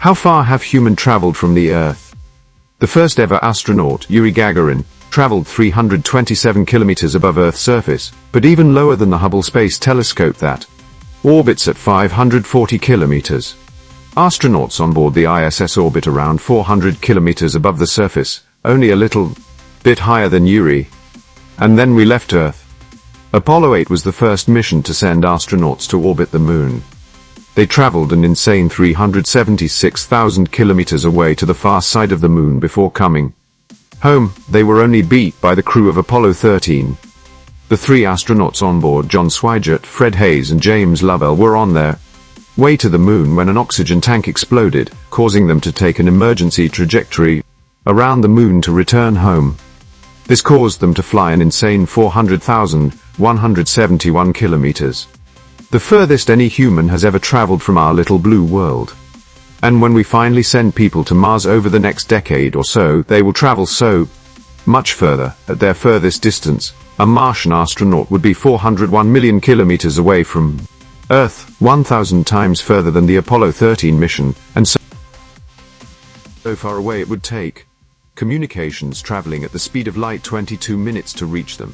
How far have humans traveled from the Earth? The first ever astronaut, Yuri Gagarin, traveled 327 kilometers above Earth's surface, but even lower than the Hubble Space Telescope that orbits at 540 kilometers. Astronauts on board the ISS orbit around 400 kilometers above the surface, only a little bit higher than Yuri. And then we left Earth. Apollo 8 was the first mission to send astronauts to orbit the Moon. They traveled an insane 376,000 kilometers away to the far side of the Moon before coming home. They were only beat by the crew of Apollo 13. The three astronauts on board, John Swigert, Fred Hayes and James Lovell, were on their way to the Moon when an oxygen tank exploded, causing them to take an emergency trajectory around the Moon to return home. This caused them to fly an insane 400,171 kilometers. The furthest any human has ever traveled from our little blue world. And when we finally send people to Mars over the next decade or so, they will travel so much further. At their furthest distance, a Martian astronaut would be 401 million kilometers away from Earth, 1,000 times further than the Apollo 13 mission, and so far away it would take communications traveling at the speed of light 22 minutes to reach them.